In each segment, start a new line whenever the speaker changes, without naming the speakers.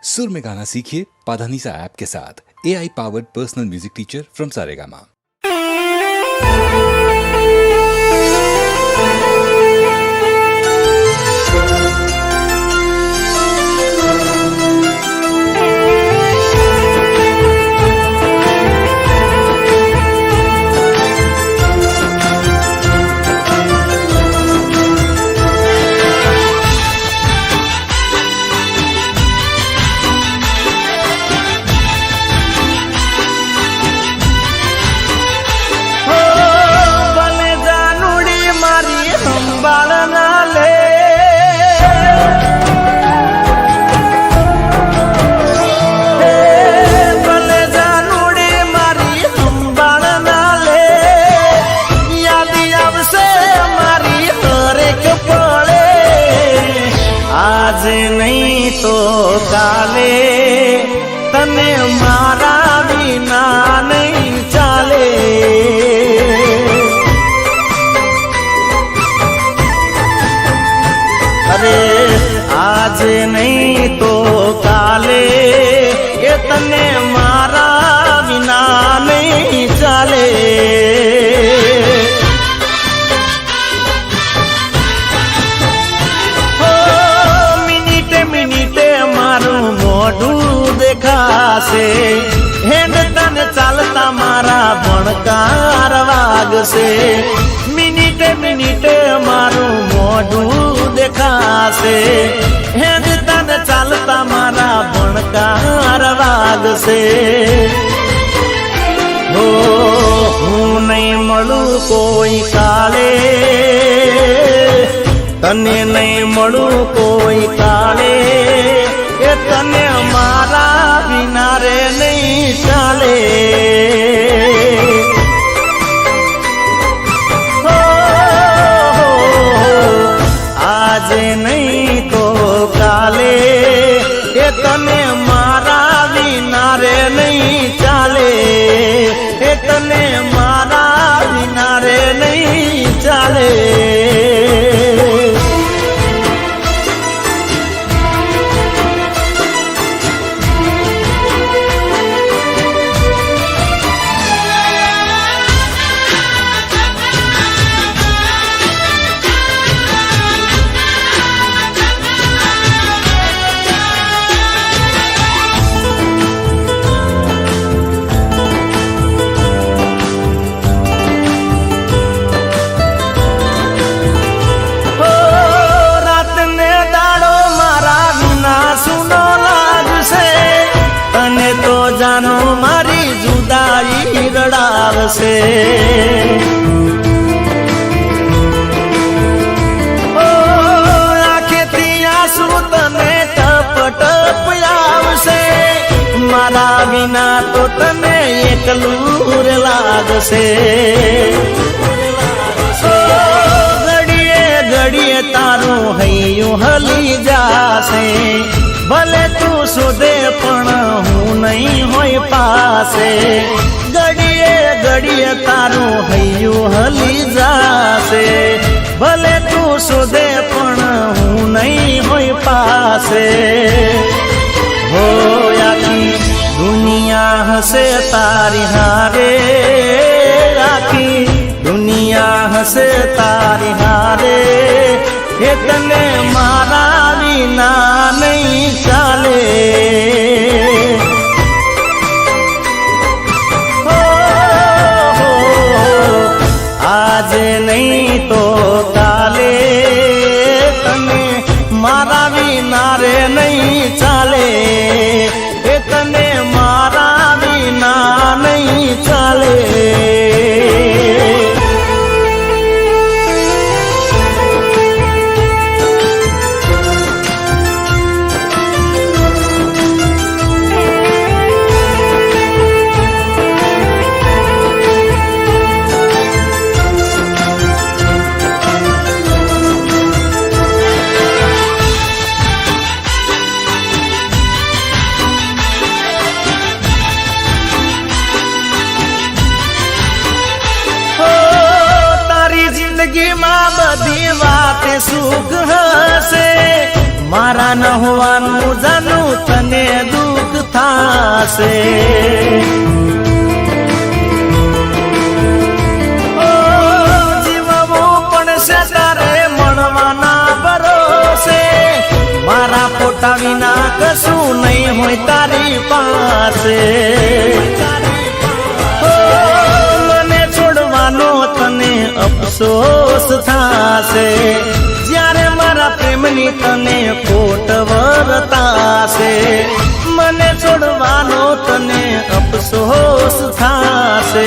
सुर में गाना सीखिए पाधानीसा ऐप के साथ। AI powered personal music teacher from Saregama.
आज नहीं तो काले तने मारा बिना नहीं चाले। अरे आज नहीं तो काले ये तने मारा बिना नहीं चाले। देखासे हेंड तन चालता मारा भणकार वागसे। मिनिटे मिनिटे मारू मोढू देखासे हेंड तन चालता मारा भणकार वागसे। हो हूँ नहीं मळू कोई काले तने नहीं मळू कोई काले ये तने मारा बिना रे नहीं चाले। हो, आज नहीं तो काले ये तने मारा बिना रे नहीं चाले। ये तने मारा बिना रे नहीं चाले। जानो मारी जुदाई रड़ावसे। ओ आंखे थी आंसू तने टप टप आवसे। मारा बिना तो तने एकलूर लागसे। घड़िए घड़िए तारू हैयूं हली जासे। भले तू सुदे पण हूँ नहीं होई पासे। घड़िए घड़िए तारू हैयूं हली जासे। भले तू सुदे पण हूँ नहीं होई पासे। हो आखी दुनिया हसे तारी हारे। आखी दुनिया हसे तारी हारे। ये तने मारा बिना नहीं चाले। हो, आज नहीं तो काले तने मारा बिना रे नहीं चाले। ये तने मारा बिना नहीं चाले। बधी वाते सुख हसे। मारा न होવાનું જાનું તને થશે. ઓ જીવવું પડશે તારે મળવાના ભરોસે, મારા ફોટા વિના કશું નહીં હોય તારી પાસે. મને છોડવાનો તને અફસોસ થાશે, જ્યારે મારા પ્રેમની તને ખોટ વર્તાશે. મને છોડવાનો તને અફસોસ થાશે,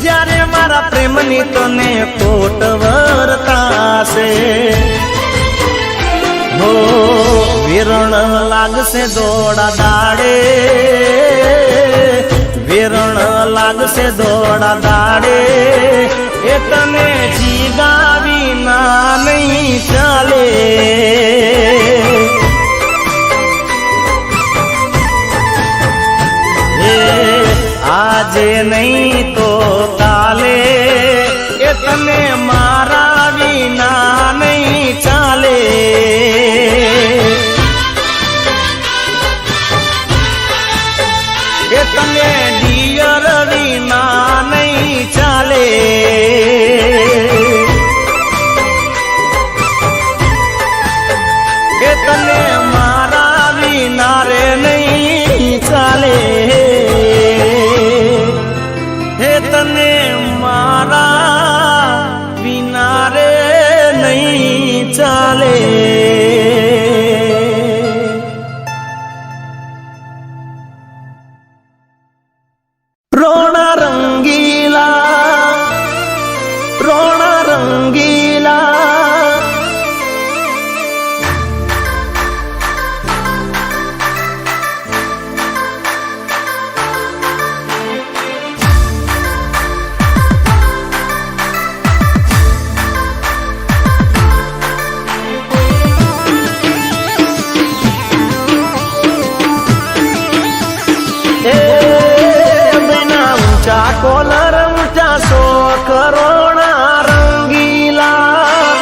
જ્યારે મારા પ્રેમની તને ખોટ વર્તાશે. હો વિરણ લાગશે દોડા દાડે, વિરણ લાગશે દોડા દાડે, એ તને જીગાવી ના નહીં ચાલે. આજે નહીં તો કાલે, એ તને મારા વિના નહીં ચાલે. એ તને ડિયર વિના નહીં ચાલે. એ તને મારા વિના રે નહીં ચાલે. હે તને મારા વિના રે નહીં ચાલે. રોણા રંગીલા, રોણા રંગીલા, કોલર ઊંચા સો કરોણા રંગીલા.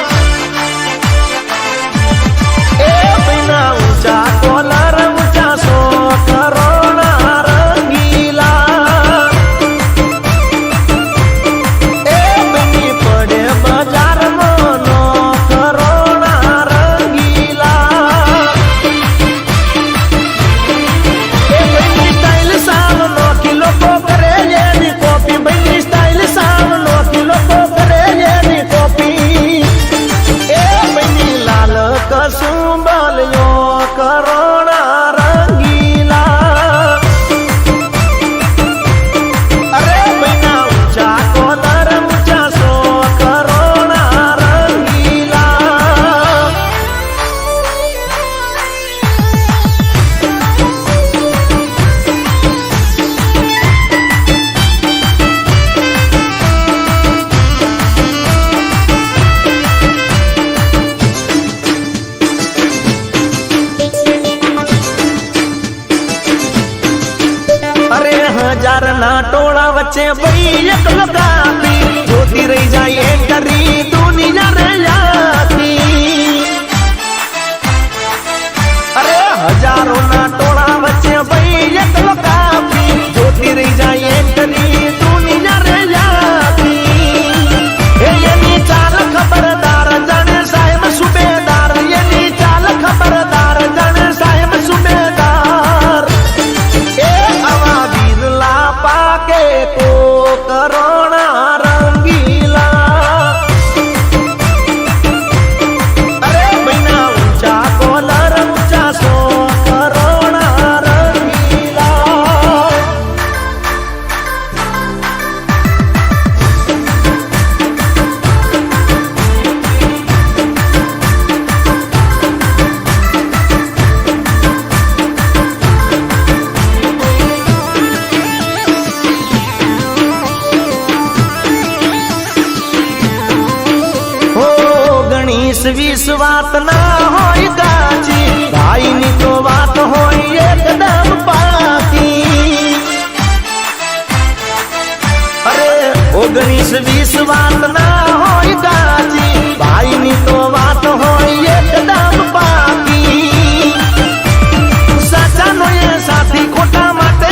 એ બિના ઊંચા કોલર ઊંચા સો કરોણા રંગીલા. એ બની પડે બજારમાં નો કરોણા રંગીલા. એ બની સ્ટાઇલ સાવ નો કિલો કરે કોપી, બની સ્ટાઇલ સાવ નો કિલો કરે એની કોપી. એ બની લાલ કસું બલ્યો કરોણા રંગીલા. અરે બના ઊંચા કોલર ઊંચા સો કરોણા રંગીલા. હજાર ના ટોળા વચ્ચે ભાઈ એકલો કાપી, જોતી રહી જાય એમ કરી દુનિયા રે યાતી. અરે હજારો ના ટોળા વચ્ચે ભાઈ એકલો કાપી, જોતી રહી જાય એમ કરી દુનિયા રે યાતી. એની ચાલ ખબરદાર જાણે સાહેબ સુબેદાર, એની ચાલ ખબરદાર જાણે સાહેબ સુબેદાર. એ આવા બિરલા પાકે કો કરોણા રંગીલા. અરે બના ઊંચા કોલર ઊંચા સો કરોણા રંગીલા. વીસ વાત ના હોય કાચી, ભાઈની તો વાત હોય એકદમ પાકી. અરે 19-20 વાત ના હોય કાચી, ભાઈની તો વાત હોય એકદમ પાકી. સાચાનો એ સાથી ખોટા માટે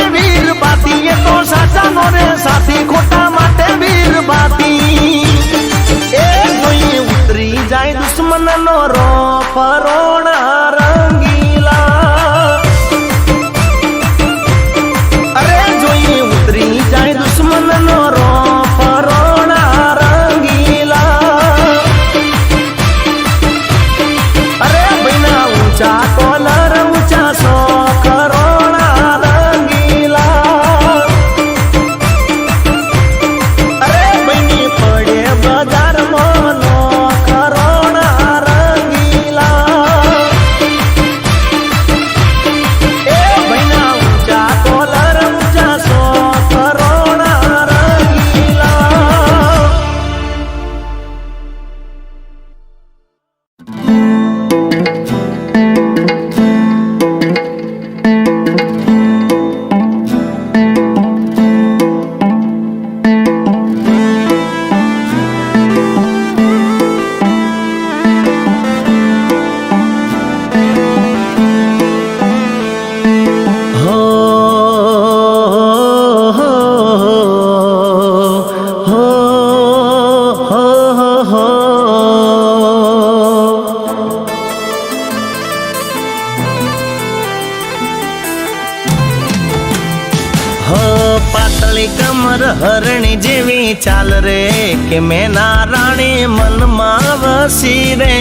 પાતળી કમર હરણી જેવી ચાલ રે કે મેના રાણી મનમાં વસી રે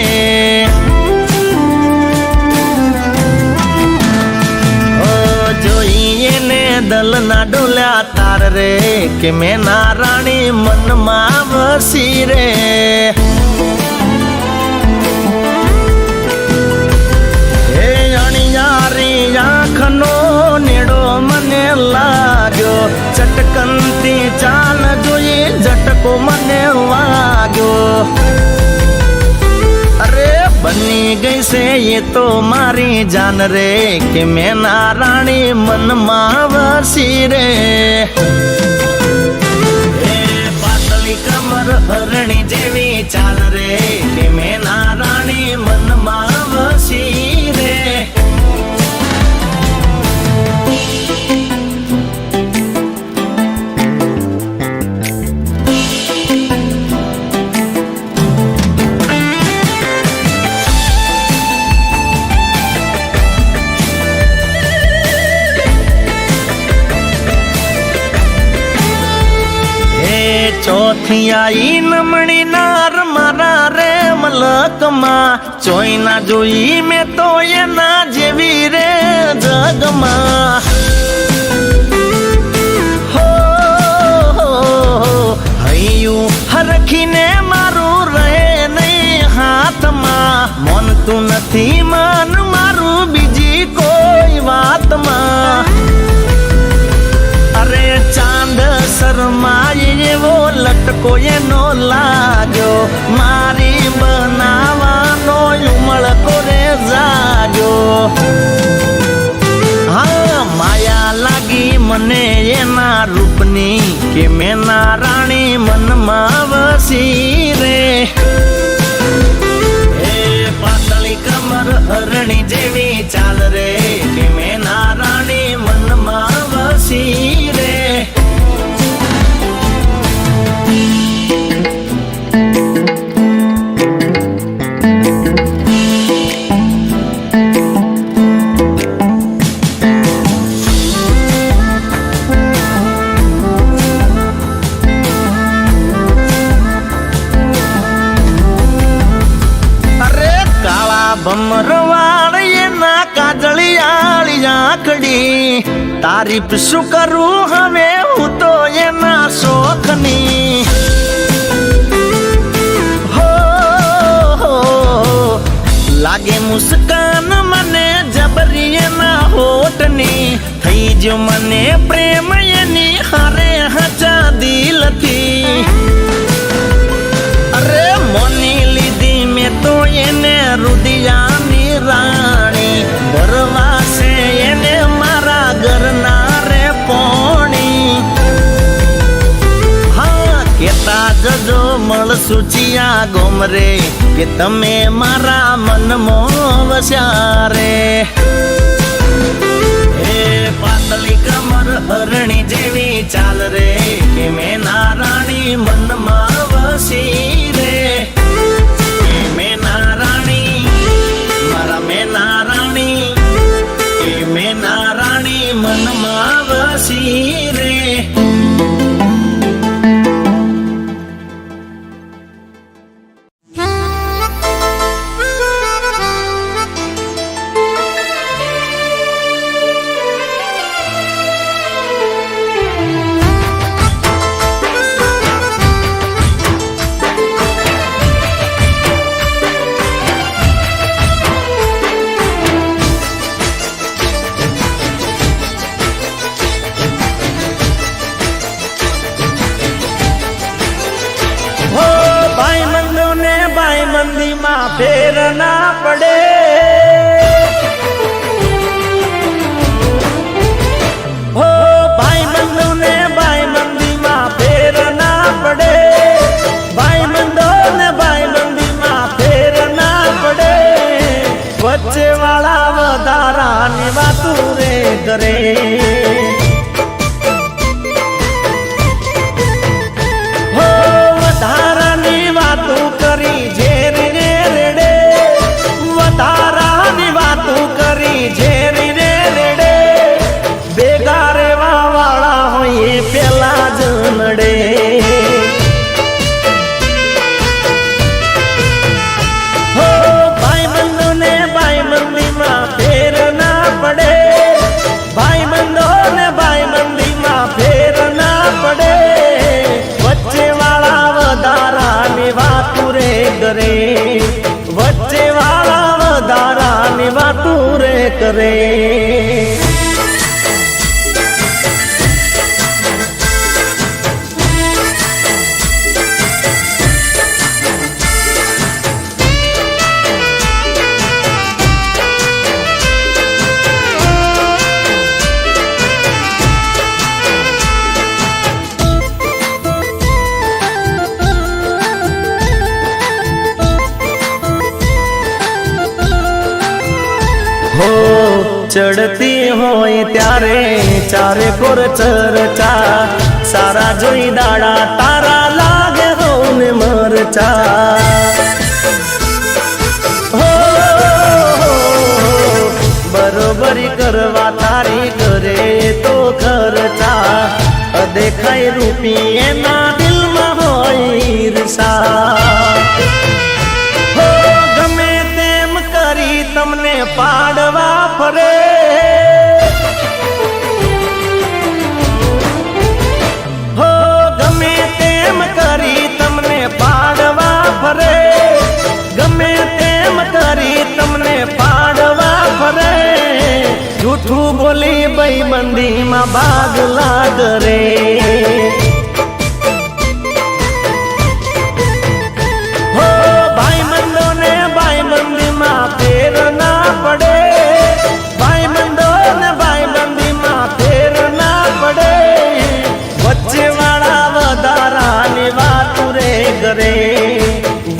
જોઈએ ને દલના ડોલ્યા તાર રે કે મેના રાણી મનમાં વસી રે હે અણિયારી આંખનો નેડો મને લાગ્યો ચટકનથી ચાલ જોઈ ઝટકો મને વાગ્યો અરે બની ગઈ છે એ તો મારી જાન રે કે મેના રાણી મનમાં વસી રે પાતળી કમર હરણી જેવી ચાલ રે કે મેના રાણી મનમાં વસી રે ચોથી આઈ નમણી નાર મારા રે મલકમાં ચોઈ ના જોઈ મેં તો એના જેવી રે જગમાં હો હૈયું હરખીને મારું રહે નહીં હાથમાં મનતું નથી મન મારું બીજી કોઈ વાતમાં અરે ચાંદ શરમાય એવો લટકો એનો લાગ્યો મારી બનાવાનો ઉમળકો રે જાગ્યો હા માયા લાગી મને એના રૂપની કે મેના રાણી મનમાં વસી રે પાતળી કમર હરણી જેવી ચાલ રે કે મેના રાણી મનમાં વસી રે ભમરવાળ એના કાજળિયાળી આંખડી તારીફ શું કરું હવે હું તો એના શોખની હો લાગે મુસ્કાન મને જબરી એના હોઠની થઈ જો મને પ્રેમ એની હારે હચા દિલથી અરે મોની લીધી મેં તો એને રુદિયાની રાણી ભરવાશે એને મારા ઘરના રે પોણી હા કેતા જજો મળશું ચિયા ગોમરે કે તમે મારા મનમાં વસ્યા રે પાતળી કમર હરણી જેવી ચાલ રે કે મેના રાણી મનમાં વસી રે મેના રાણી મારા મેના રાણી એ મેના રાણી મનમાં વસી રે મંદીમાં ફેર ના પડે હો ભાઈ બંધો ને ભાઈ મંદીમાં ફેર ના પડે ભાઈ બંધો ને ભાઈ મંદીમાં ફેર ના પડે વચ્ચે વાળા વધારાની વાતું રે કરે હો વધારાની વાતું કરી તારાની વાતો કરી ઝેરી રે રેડે ભેગા રેવા વાળા હોય પેલા કરે. હો ચડતી હોય ત્યારે ચારે કોર ચર્ચા, સારા જોઈ દાડા તારા લાગે હોને મરચા. હો બરોબરી કરવા તારી કરે તો ખર્ચા, અદેખાય રૂપી એના દિલમાં હોય ઈર્ષા. તમને પાડવા ફરે, હો ગમે તેમ કરી તમને પાડવા ફરે, ગમે તેમ કરી તમને પાડવા ફરે. જૂઠું બોલી ભાઈબંધીમાં ભાગલા કરે.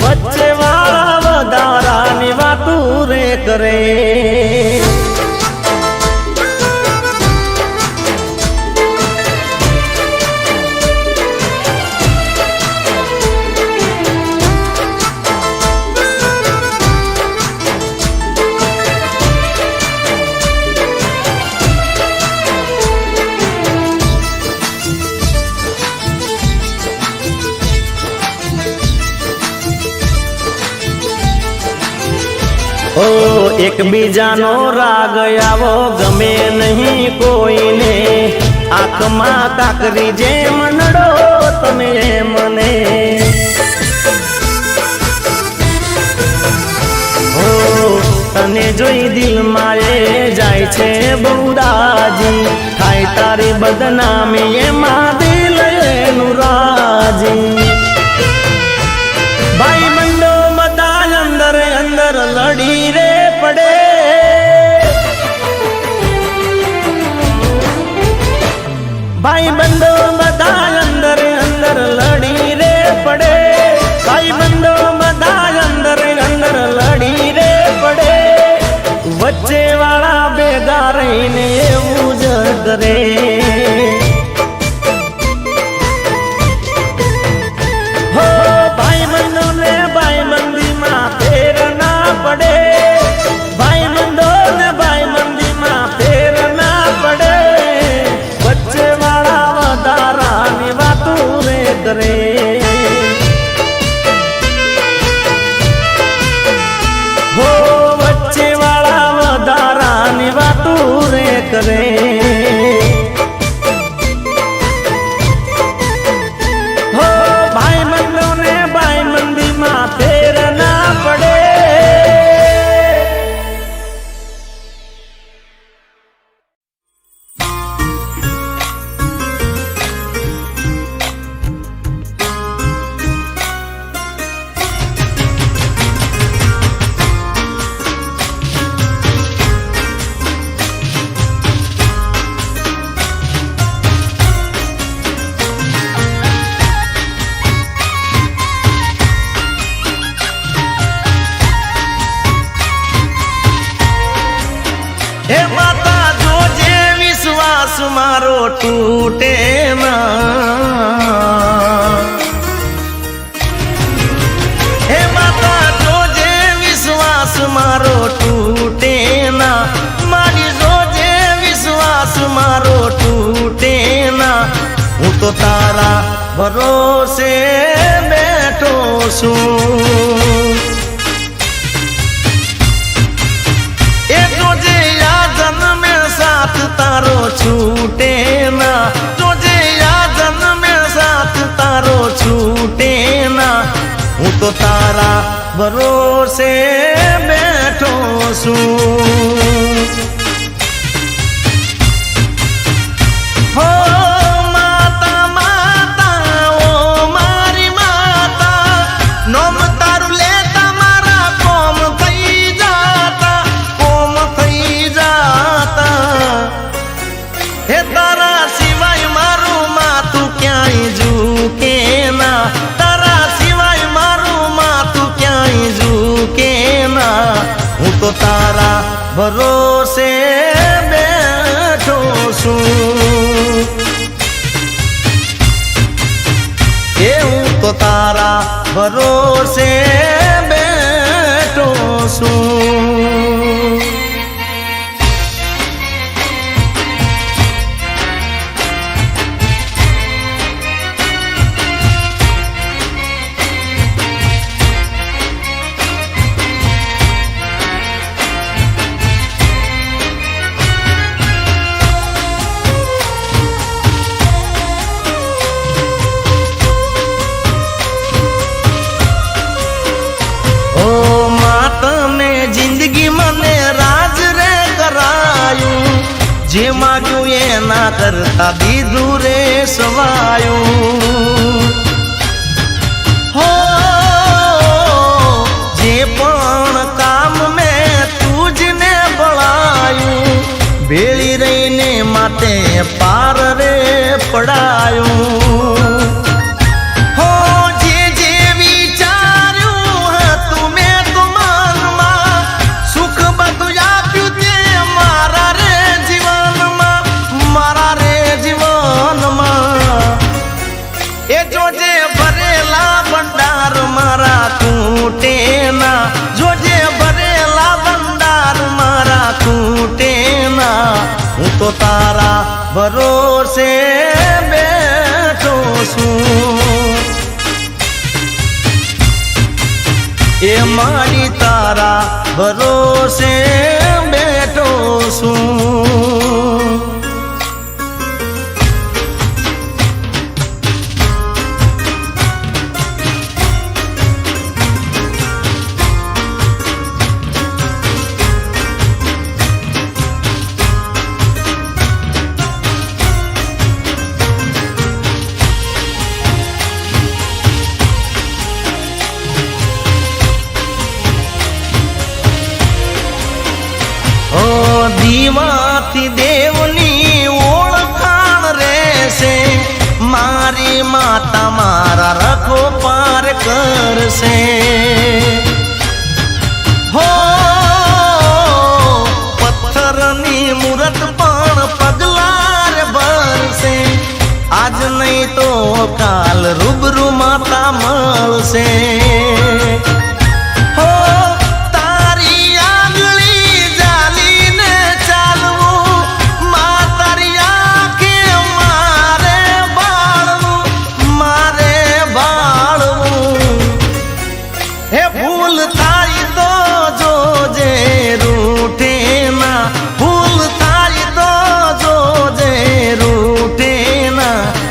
વચ્ચે વાળા વધારાની વાતું રે કરે. ઓ એકબીજાનો રાગ આવો ગમે નહીં કોઈને, આંખમાં કાકરી જેમ નડો તમે મને. હો તને જોઈ દિલમાં એ જાય છે બહુ રાજી, થાય તારી બદનામી એમાં દિલ એનું રાજી. ભાઈ મંડો બધા અંદર અંદર લડી રે પડે, ભાઈ બંધો બધા અંદર અંદર લડી રે પડે, ભાઈ બંધો બધા અંદર અંદર લડી રે પડે. વચ્ચે વાળા ભેગા રહીને એવું જ કરે. હો વચ્ચે વાળા વધારાની વાતું રે કરે. હો ભાઈ મંદો ને ભાઈ મંદીમાં ફેર ના પડે. હે માતા જોજે વિશ્વાસ મારો તૂટે ના, હે માતા જોજે વિશ્વાસ મારો તૂટે ના, મારી જોજે વિશ્વાસ મારો તૂટે ના. હું તો તારા ભરોસે બેઠો છું, એ જોજે આ જન્મે સાથ તારો છૂટે ના, જોજે આ જન્મે સાથ તારો છૂટે ના. હું તો તારા ભરોસે બેઠો છું. ભરોસે બેઠો છું એ હું તો તારા ભરોસે બેઠો છું જે માગ્યું એના કરતા દીધું રે સવાયું હો જે પણ કામ મેં તુજને બળાયું ભેળી રહીને માટે પાર રે પડાયું તો તારા ભરોસે બેઠો છું એ મારી તારા ભરોસે બેઠો છું દીવાથી દેવની ઓળખાણ રહેશે મારી માતા મારા રખો પાર કરશે હો પથ્થરની મૂરત પણ પગલાર ભરશે આજ નહીં તો કાલ રૂબરૂ માતા મળશે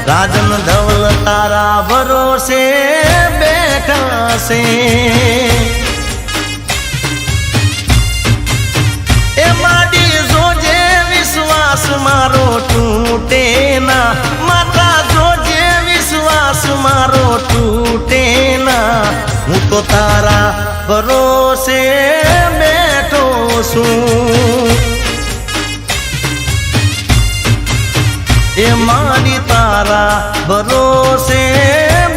રાજન ધવલ તારા ભરોસે બેઠા છે એ માડી જોજે વિશ્વાસ મારો તૂટે ના માતા જોજે વિશ્વાસ મારો તૂટે ના હું તો તારા ભરોસે બેઠો છું એ મારી તારા ભરોસે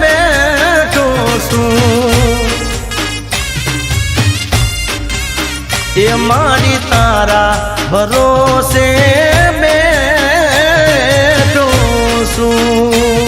બેઠો છું એ મારી તારા ભરોસે બેઠો છું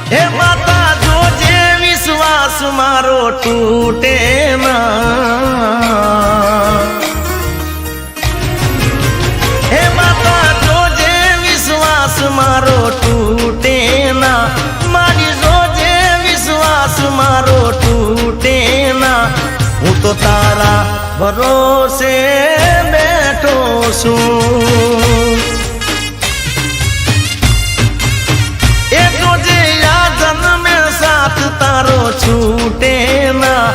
હે માતા જોજે વિશ્વાસ મારો તૂટે ના હે માતા જોજે વિશ્વાસ મારો તૂટે ના મારી જોજે વિશ્વાસ મારો તૂટે ના હું તો તારા ભરોસે બેઠો છું એ જોજે તારો છૂટે ના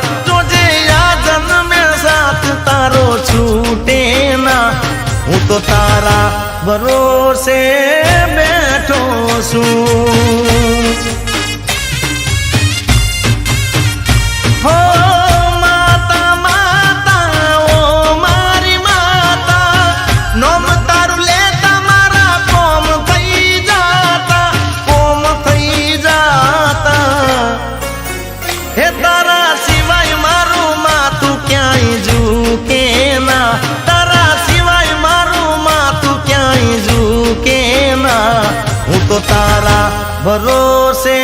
તો તારા ભરોસે બેઠો છું. હો માતા માતા ઓ મારી માતા, નોમ તારું લેતા મારા કોમ થઈ જાતા, કોમ થઈ જાતા. હે તારા સિવાય મારું માથું ક્યાંય ઝૂકે ના, તારા સિવાય મારું માથું ક્યાંય ઝૂકે ના. હું તો તારા ભરોસે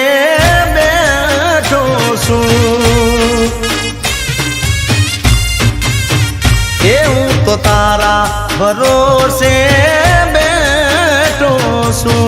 બેઠો છું. એ હું તો તારા ભરોસે બેઠો છું.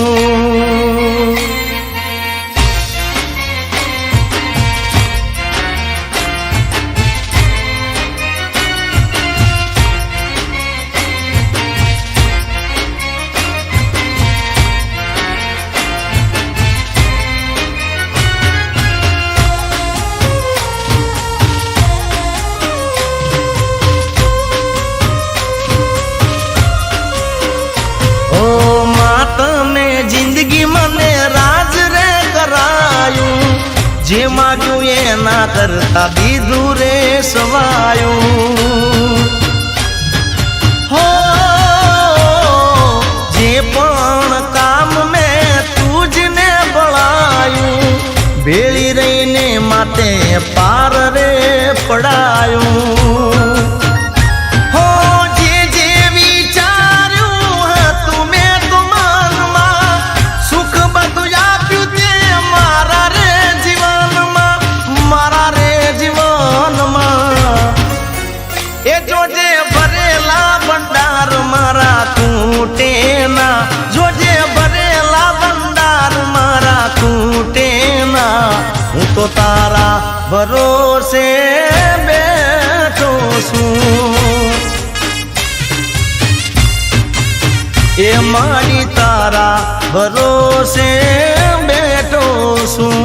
જે માગ્યું એના કરતા દીધું રે સવાયું. હો જે પણ કામ મેં તુજને બળાયું, ભેળી રહીને માતે પાર રે પડાયું. તો તારા ભરોસે બેઠો છું. એ મારી તારા ભરોસે બેઠો છું.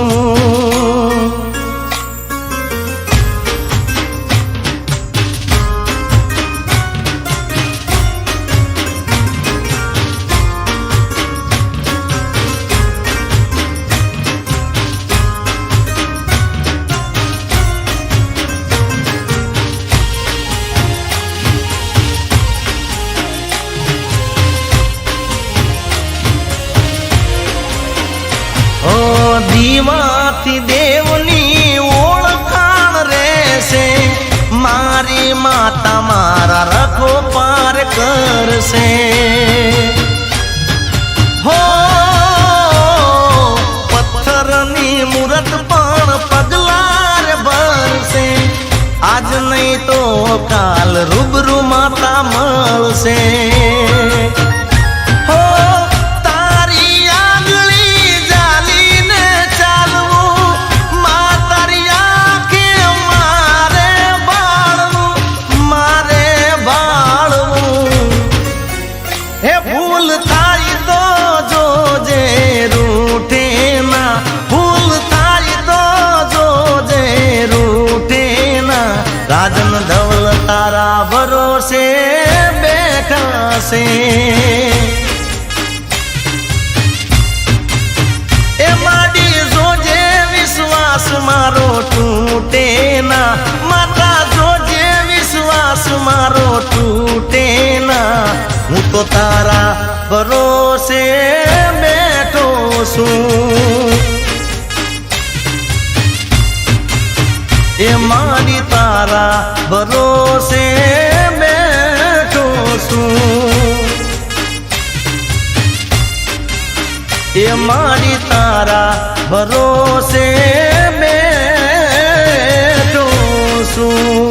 દીવાથી દેવની ઓળખાણ રહેશે, મારી માતા મારા રખો પાર કરશે. હો પથ્થરની મૂરત પણ પગલાર ભરશે, આજ નહીં તો કાલ રૂબરૂ માતા મળશે. રાજન ધવલ તારા ભરોસે બેઠા છે. એ માડી જોજે વિશ્વાસ મારો તૂટે ના, માતા જોજે વિશ્વાસ મારો તૂટે ના. હું તો તારા ભરોસે બેઠો છું. એ મારી તારા ભરોસે બેઠો છું. એ મારી તારા ભરોસે બેઠો છું.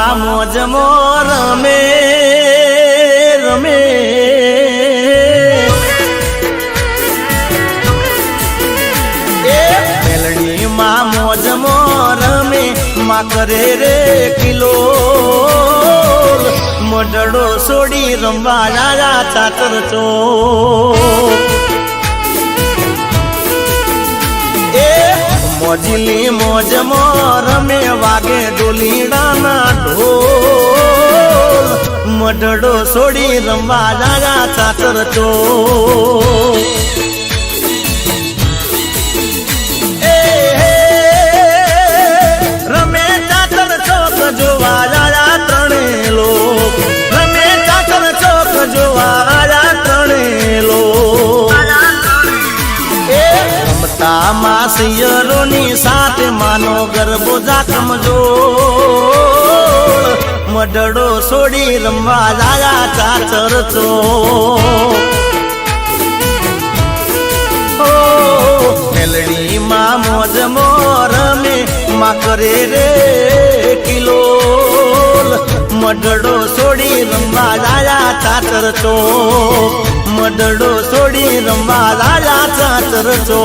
માં મોજ રમે રમે મેલડી માં મોજ રમે માં કરે રે કિલો મઢડો છોડી રમવા રાજા ચાતર ચો મોજીલી મોજ રમે વાગે ડોલીડાના ઢોલ મઢડો છોડી રમવા રાજા ચાતર ચો રમે ચાતર ચોક જોવા રાજા ત્રણે લોક રમે ચાતર ચોક જોવા રાજા ત્રણે લોક રમતા માં સિયરોની સાથે માનો ગરબો જાખમજો મઢડો છોડી રમવા રાજા ચાચર ચો મેલડી માં મોજ રમે માં કરે રે કિલો મઢડો છોડી રમવા રાજા ચાચર ચો મઢડો છોડી રમવા રાજા ચાચર ચો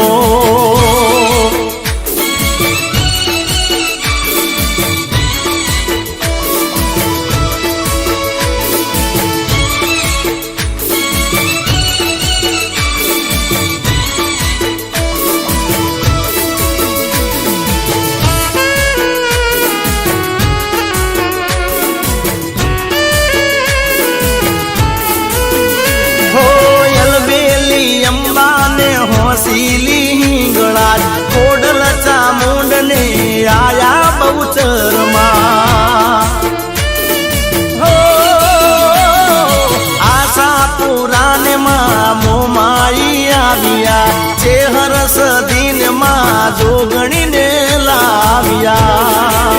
હોસીલી હિંગળા કોડલ ચામુંડ ને આયા બહુચર માં હો આશા પુરાને માં મોમાઈ આવ્યા છે હરસ દિન માં જોગણી ને લાવ્યા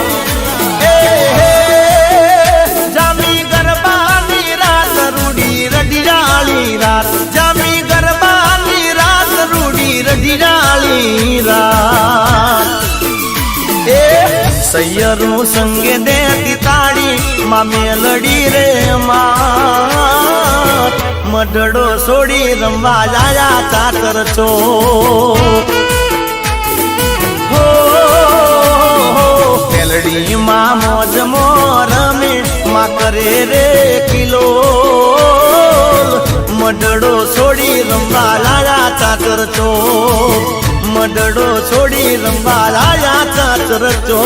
જામી ગરબાની રાત રૂડી રડિયાળી રાત જામી ગરબાની રાત રૂડી રડિયાળી રાત સૈયરું સંગે દેતી તાળી માં મેલડી રે માં મઢડો છોડી રમવા જાયા ચાતર ચો મેલડી માં મોજ રમે માં કરે રે કિલો મઢડો છોડી રમવા લાયા ચાચર ચો મઢડો છોડી રમવા લાયા ચાચર ચો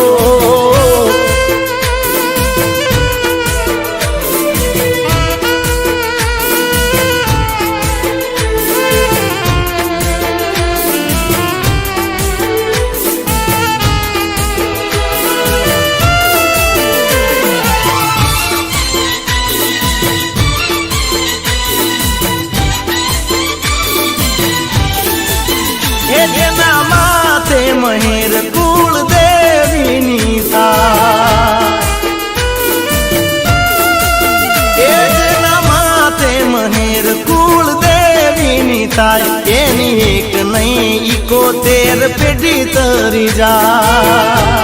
જેના માથે મહેર કુળ દેવીની જેના માથે મહેર કુળ દેવીની થાય એની એક નહીં 71 પેઢી તરી જા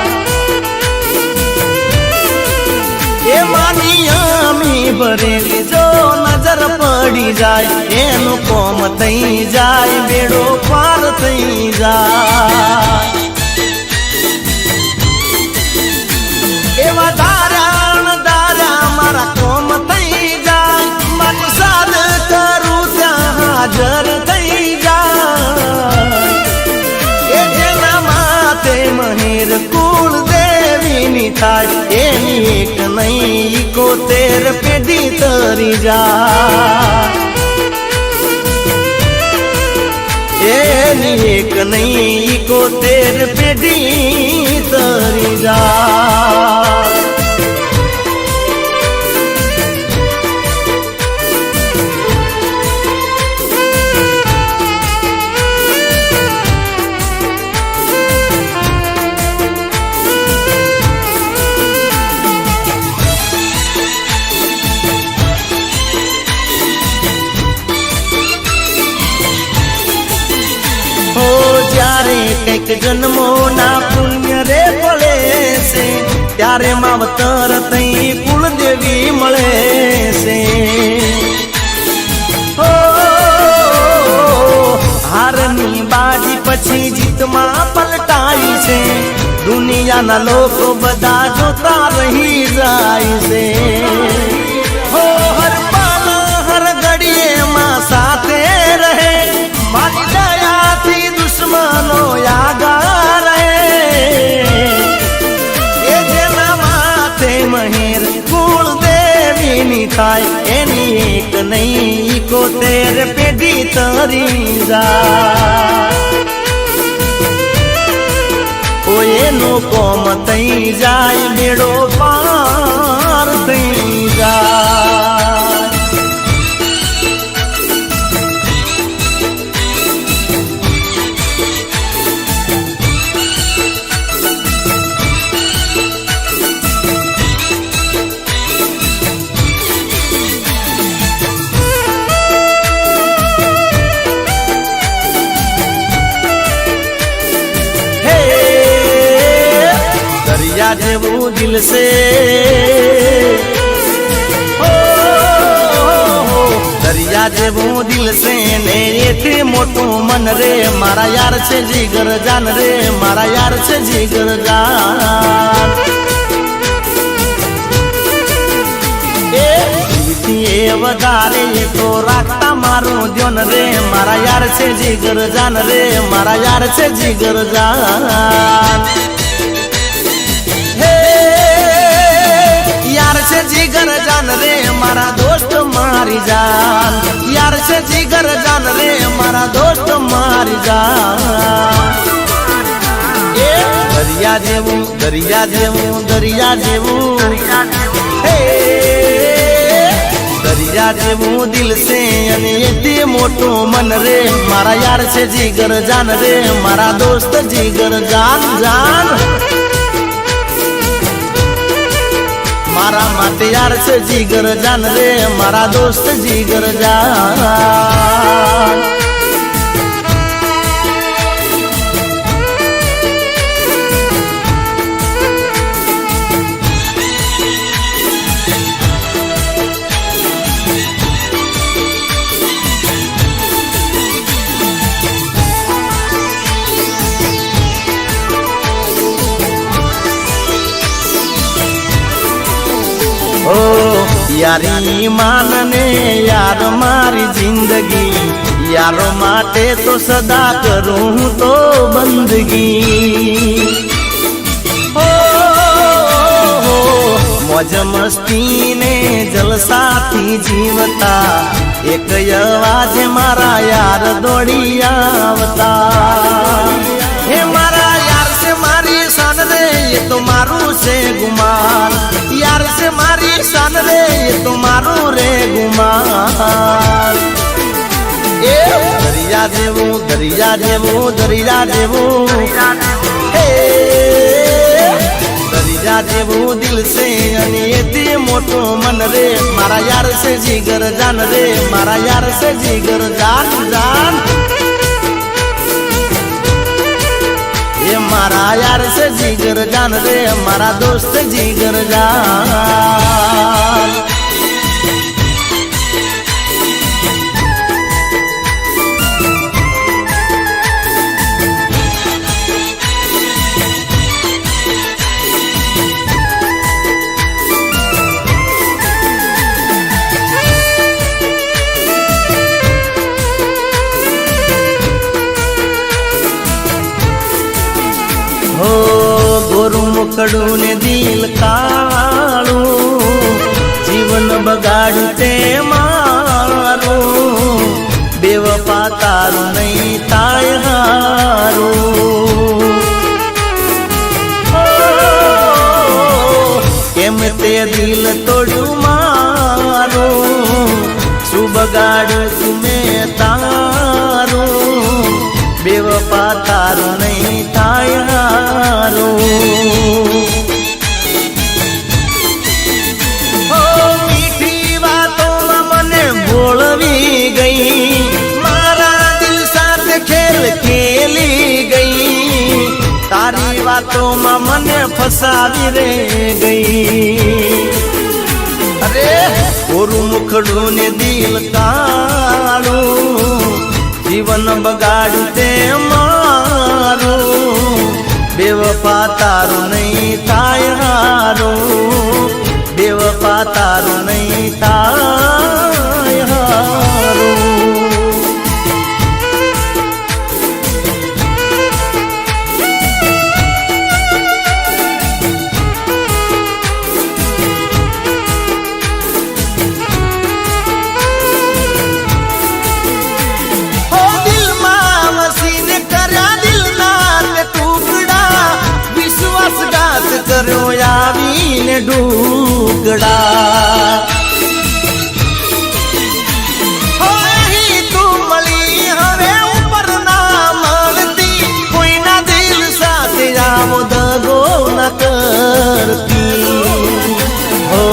એ માની અમી ભરેલી જો નજર પડી જાય એનું કોમ થઈ જાય બેડો પાર થઈ જાય એવા દારાણ દારા મારા કોમ થઈ જાય મારું સાદ કરું ત્યાં હાજર થઈ જાય એ જેના માથે મહેર કુળ દેવીની થાય એની એક નહીં 71 પેઢી તરી જાય એની એક નહીં 71 પેઢી તરી જાય જ્યારે કંઈક જન્મો ના પુણ્ય રે પડે છે ત્યારે માવતર તઈ કુળદેવી મળે છે. હારની બાજી પછી જીતમાં પલટાઈ છે. દુનિયાના લોકો બધા જોતા રહી જાય છે. હો હર પલ હર ઘડીએ માં સાથે રહે. મારી દયાથી દુશ્મનો યાગા રહે. એ જેના માથે મહેર કુળદેવીની થાય એની એક નહીં 71 પેઢી તરી જાય. એનો કોમ થઈ જાય બેડો પાર થઈ જાય. દરિયા જેવું દિલ છે. દરિયા જેવું દિલ છે ને એથી મોટું મન રે. મારા યાર છે જીગર જાન રે. મારા યાર છે જીગર જાન. એ વધારે તો રાખતા મારું ધ્યાન રે. મારા યાર છે જીગર જાન રે. મારા યાર છે જીગર જાન. યાર છે જીગર જાન રે મારા દોસ્ત મારી જાન. યાર છે જીગર જાન રે મારા દોસ્ત મારી જાન. એ દરિયા જેવું દરિયા જેવું દરિયા જેવું હે દરિયા જેવું દિલ છે અને એથી મોટું મન રે. મારા યાર છે જીગર જાન રે. મારા દોસ્ત જીગર જાન જાન. મારા માટે યાર છે જીગર જાન રે. મારા દોસ્ત જીગર જાન. યારી માનને યાર મારી જિંદગી. યારો માટે તો સદા કરું તો બંદગી. મોજ મસ્તી ને જલસાથી જીવતા એક અવાજ મારા યાર દોડી આવતા. હે મારા યાર છે મારી શાન રે. એ તો મારું છે ગુમાન. યાર છે મારી શાન રે. એ તો મારું રે ગુમાન. એ દરિયા જેવું દરિયા જેવું દરિયા જેવું હે દરિયા જેવું દિલ છે અને એથી મોટું મન રે. મારા યાર છે જીગર જાન રે. મારા યાર છે જીગર જાન જાન. એ મારા યાર છે જીગર જાન રે. મારા દોસ્ત જીગર જાન. ગોરું મુકડું ને દિલ કાળું. જીવન બગાડ્યું તે મારું. બેવફા તારું નહીં થાય હારું. કેમ તે દિલ તોડ્યું મારું. શું બગાડ્યું તું મેં તારું. બેવફા તારું નહીં થાય હારું. મીઠી વાતોમાં મને ભોળવી ગઈ. મારા દિલ સાથે ખેલ ખેલી ગઈ. તારી વાતોમાં મને ફસાવી રે ગઈ. અરે ઓરું મુખડું ને દિલ કાળું, જીવન બગાડ્યું તે મારું. બેવફા તારું નહીં થાય હારું, બેવફા તારું નહીં થાય હારું. કર્યો આવીને ડૂગડા, તું મળી હવે ઉપર ના મળતી, કોઈના દિલ સાથે આવો દગો ન કરતી. હો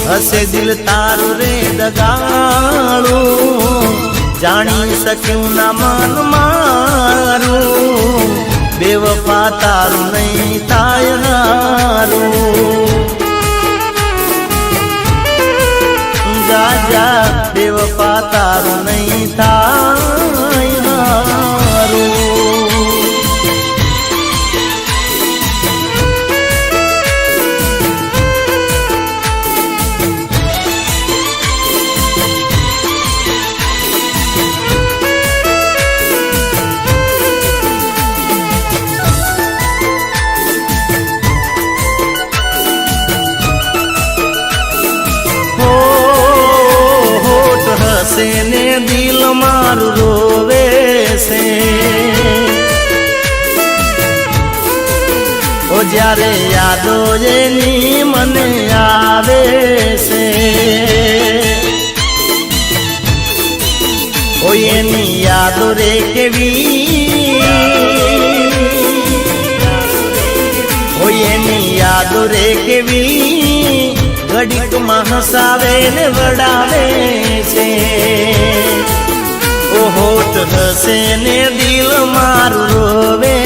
હસે દિલ તારું રે દગાડું, જાણી શક્યું ના મન મારું. બેવફા તારું નહીં થાય હારું, જા જા બેવફા તારું નહીં થાય હારું. ને દિલ મારું રોવે છે, ઓ જ્યારે યાદો એની મને આવે છે. ઓ એની યાદો રે કેવી, ઓ એની યાદો રે કેવી, ઘડીકમાં હસાવે ને વડાવે છે. ઓ હોઠ હસે ને દિલ મારું રોવે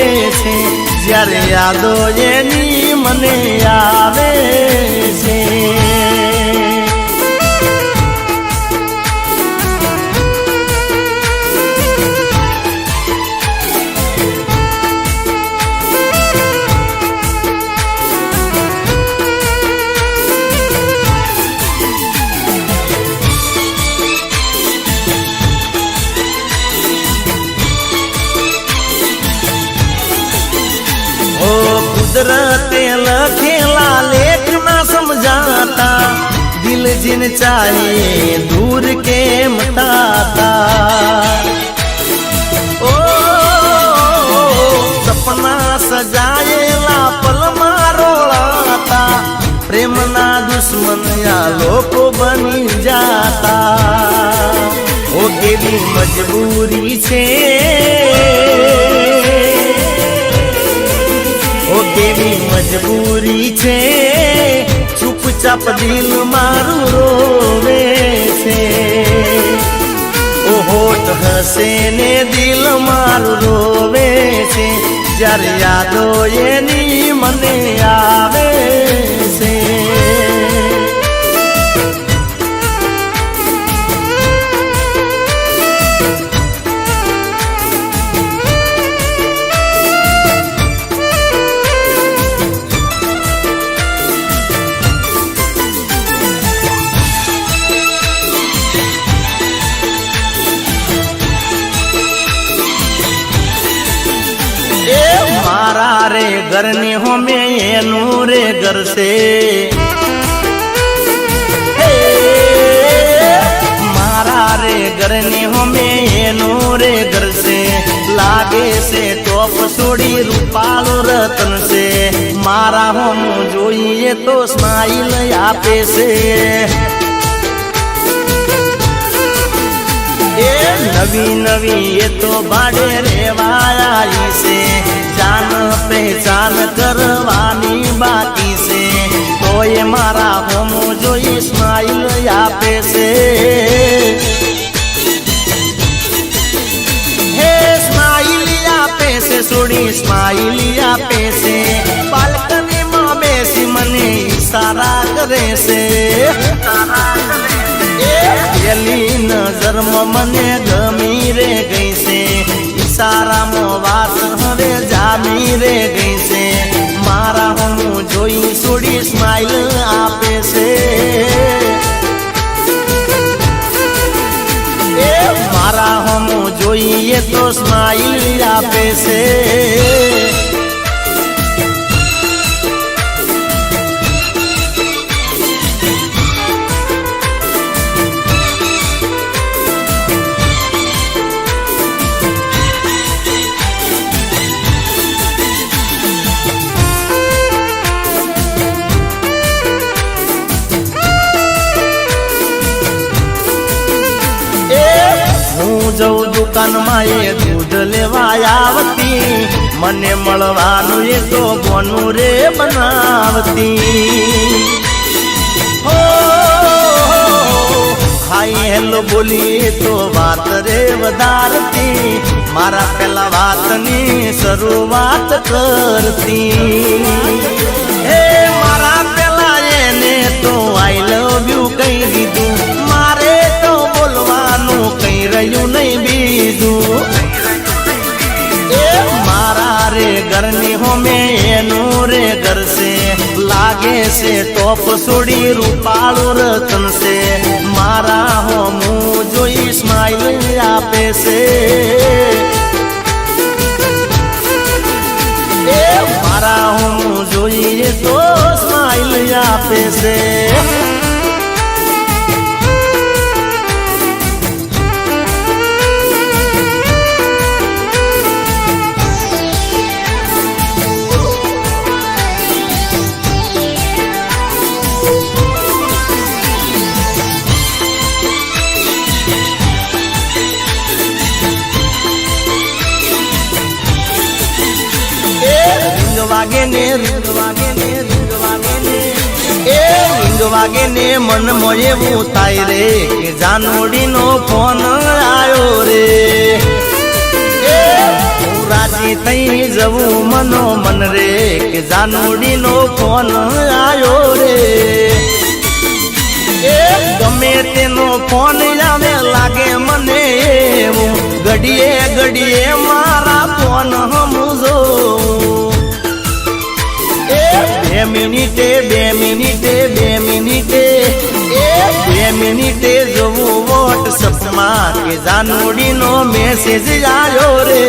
છે, જ્યારે યાદો એની મને આવે છે. कुदरते लखेला लेख ना समझाता, दिल जिन चाहे दूर के मटाता. ओ सपना सजाएला पल मारोलाता, प्रेम ना दुश्मन या लोको बनी जाता. ओ केवी मजबूरी छे, ओ केवी मजबूरी छे, चुपचाप दिल मारू रोवे छे. ओ होठ हसे ने दिल मारू रोवे छे, જ્યારે યાદો એની મને આવે છે. मारा रे घर ने होमे एनु रे घर से, मारा रे घर ने होमे एनु रे घर से. लागे से टॉप सोड़ी रूपालो रतन से, मारा होम जोईए तो स्माइल आपे से. नवी नवी ये तो भाड़े रेवाया से, जान पहचान करवानी बाकी से. तो ये मारा होम जो स्माइल आपे से, हे स्माइल आपे से, सोड़ी स्माइल आपे से. નજરમ મને ગમી રે ગઈ છે ઈશારામાં વાત હવે જામી રે ગઈ છે મારા હું જોઈ છોડી સ્માઈલ આપે છે એ મારા હું જોઈએ તો સ્માઈલ આપે છે જઉં દુકાનમાં એ દૂધ લેવા આવતી મને મળવાનું એ તો બોનું રે બનાવતી હો હાઈ હેલો બોલી તો વાત રે વધારતી મારા પેલા વાતની શરૂઆત કરતી હે મારા પેલા એને તો આઈ લવ યુ કહી દીધું મારે તો બોલવાનું કઈ રહ્યું નહીં બીજું એ મારા રે ઘરની હોમે એનું રે ઘર છે લાગે છે ટોપ છોડી રૂપાળું રતન છે મારા હોમું જોઈ સ્માઈલ આપે છે એ મારા હોમું જોઈએ તો સ્માઈલ આપે છે વાગે ને રીંગ વાગે ને રીંગ વાગે ને એ રીંગ વાગે ને મન મોય એવું થાય રે કે જાનોડીનો ફોન આવ્યો રે એ હું રાજી થઈ જવું મનો મન રે કે જાનોડીનો ફોન આવ્યો રે એ ગમે તેનો ફોન આવે લાગે મને એવું ઘડીએ ઘડીએ મારા ફોન હમું જોઉં બે મિનિટે એ 2 મિનિટે જોવું વોટ્સઅપમાં કે જાનોડીનો મેસેજ આવ્યો રે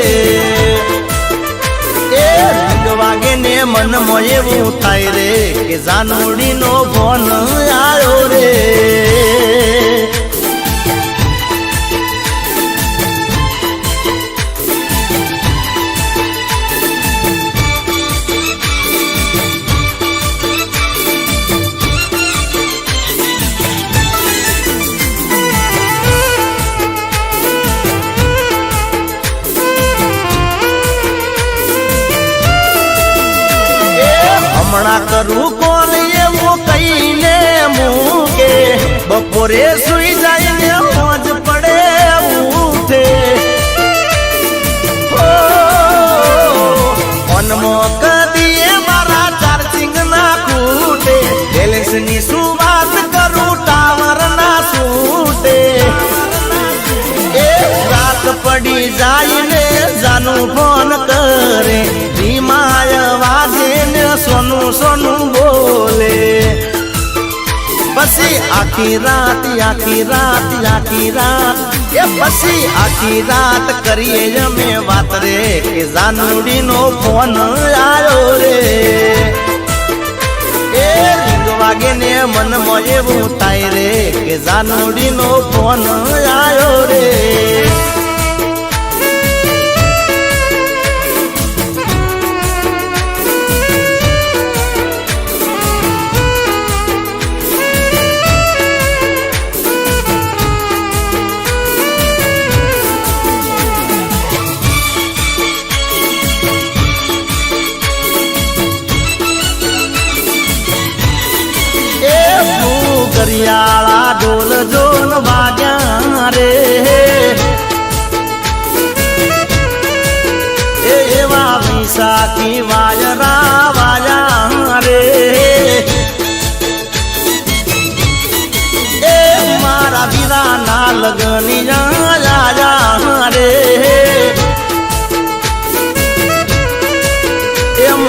એ રીંગ વાગે ને મનમાં એવું થાય રે કે જાનોડીનો ફોન આવ્યો રે હમણાં કરું કોણ એવું કહીને મૂકે બપોરે સુઈ જાય ને મોજ પડે ઉઠે મનમો કદીએ મારા ચાર્જિંગ ના ખૂટે બેલેન્સ ની શું વાત કરું ટાવર ના છૂટે એક રાત પડી જાય ને જાનું ફોન કરે ધીમાય વાજે ને સોનું સોનું બોલે પછી આખી રાત એ પછી આખી રાત કરીએ અમે વાત રે કે જાનુડીનો ફોન આવ્યો રે એ રીંગ વાગે ને મનમાં એવું થાય રે કે જાનુડીનો ફોન આવ્યો રે કરિયાળા ઢોલ જોન વાગ્યા રે એવા વિશાખી વાયરા વાયા રે એ મારા વીરાના લગનિયા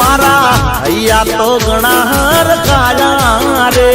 મારા હૈયા તો ઘણા હરખાયા રે.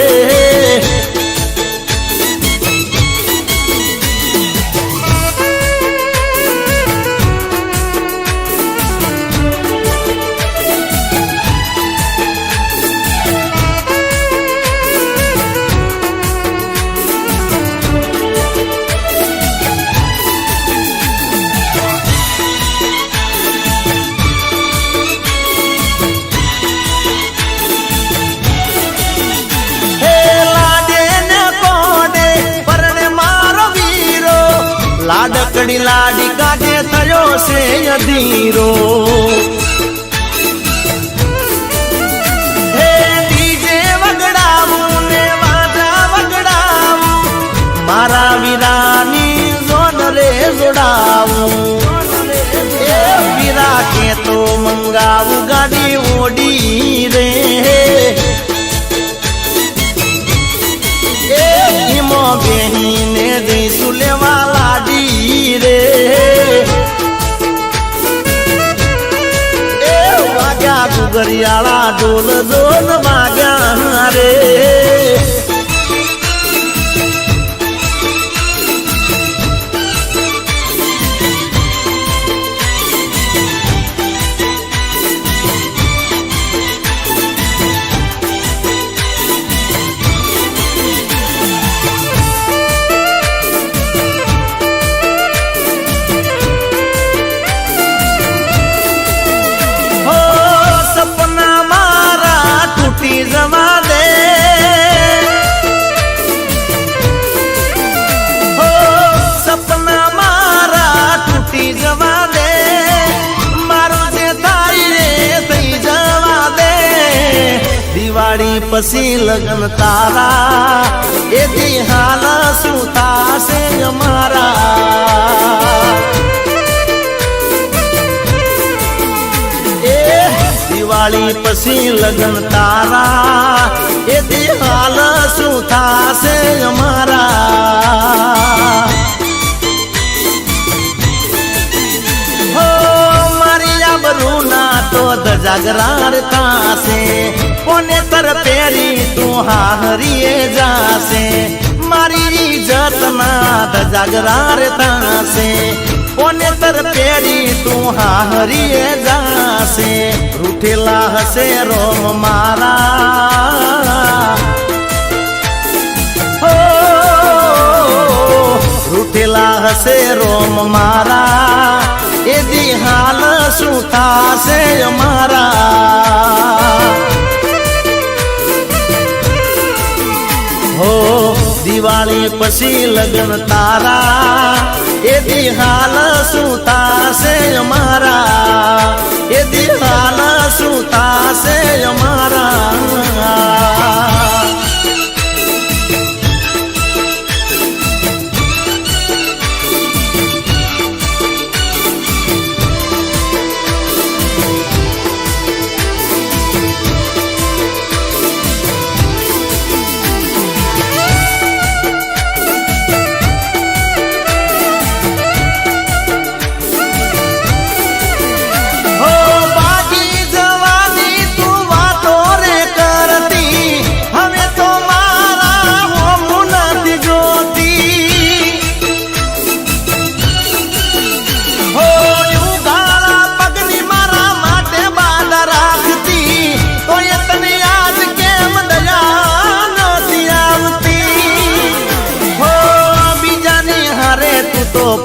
લાડકડી લાડી કાઢે થયો છે અધીરો. હે ડીજે વગડાવું ને વાજા વગડાવું, મારા વીરાની જોન રે જોડાવું. એ વીરા કે તો મંગાવું ગાડી ઓડી રે. એ ઈમો બેહીને જઈશું લેવા લાડી રે. એ વાગ્યા ગુગરિયાળા ઢોલ ઢોલ વાગ્યા રે. જવા દે હો, સપના મારા તૂટી જવા દે, મારું જે થાય રે થઈ જવા દે. દિવાળી પછી લગ્ન તારા, એ દી હાલ શું થાશે અમારા. દિવાળી પછી લગ્ન તારા, એ દી હાલ શું થાશે અમારા. હો મારી આબરૂ ના તો ધજાગરાર થાશે, કોને તર પેરી તું હાહરીએ જાશે. મારી ઇજ્જત ના ધજાગરાર થાશે, કોને તર પેરી તું હાહરીએ જાશે. રૂઠેલા હશે રોમ મારા, હો રૂઠેલા હશે રોમ મારા, એ દી હાલ શું થાશે અમારા. હો દિવાળી પછી લગ્ન તારા, એ દી હાલ શું થાશે અમારા. એ દી હાલ શું થાશે અમારા.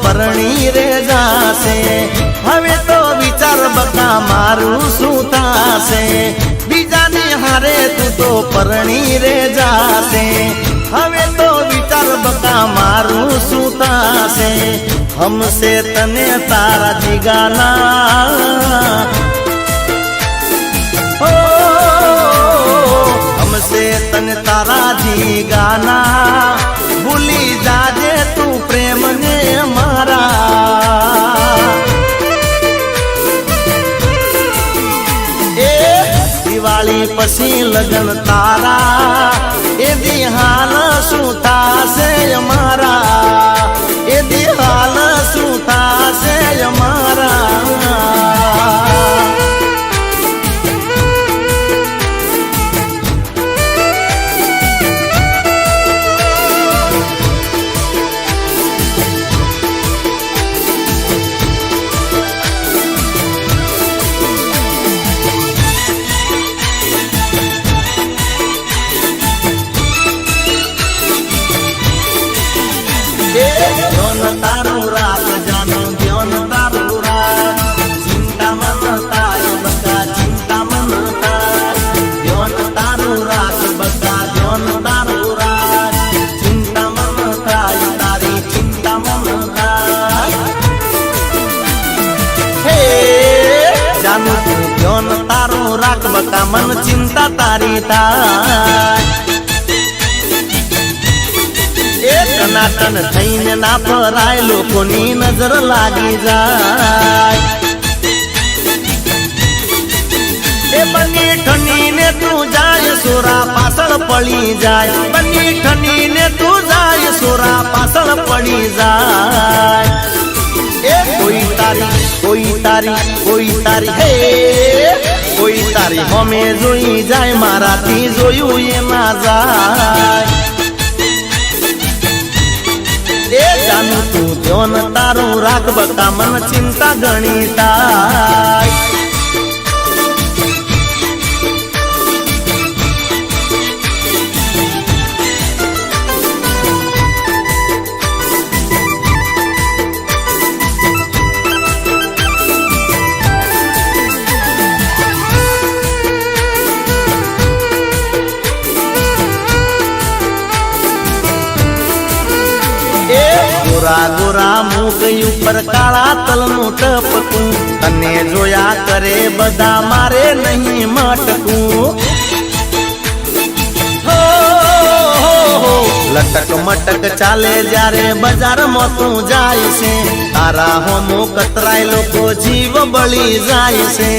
પરણી રે જાશે, હવે તો વિચાર બકા મારું શું થાશે. બીજાની હારે તું તો પરણી રે જાશે, હવે તો વિચાર બકા મારું શું થાશે. હમશે તને તારા જીગાના, હો હમશે તને તારા જીગાના, ભૂલી જાજે તું પ્રેમ ને મારા. એ દિવાળી પછી લગ્ન તારા, એ દી હાલ શું થાશે અમારા. એ દી હાલ શું થાશે અમારા. ધ્યાન તારું રાખ બકા મન ચિંતા તારી થાય એક નાટન થઈને ના ફરાય લોકોની નજર લાગી જાય એ બની ઠનીને તું જાય સોરા પાછળ પડી જાય બની ઠનીને તું જાય સોરા પાછળ પડી જાય એ કોઈ તારી હે કોઈ તારી હમે જોઈ જાય મારાથી જોયું એ ના જાય એ જાનું તું ધ્યાન તારું રાખ બકા મન ચિંતા ગણી થાય ગોરા ગોરા મુખ ઉપર કાળા તલનું ટપકું તને જોયા કરે બધા મારે નહીં મટકું લટક મટક ચાલે જ્યારે બજારમાં તું જાય છે તારા હોમો કતરાય લોકો જીવ બળી જાય છે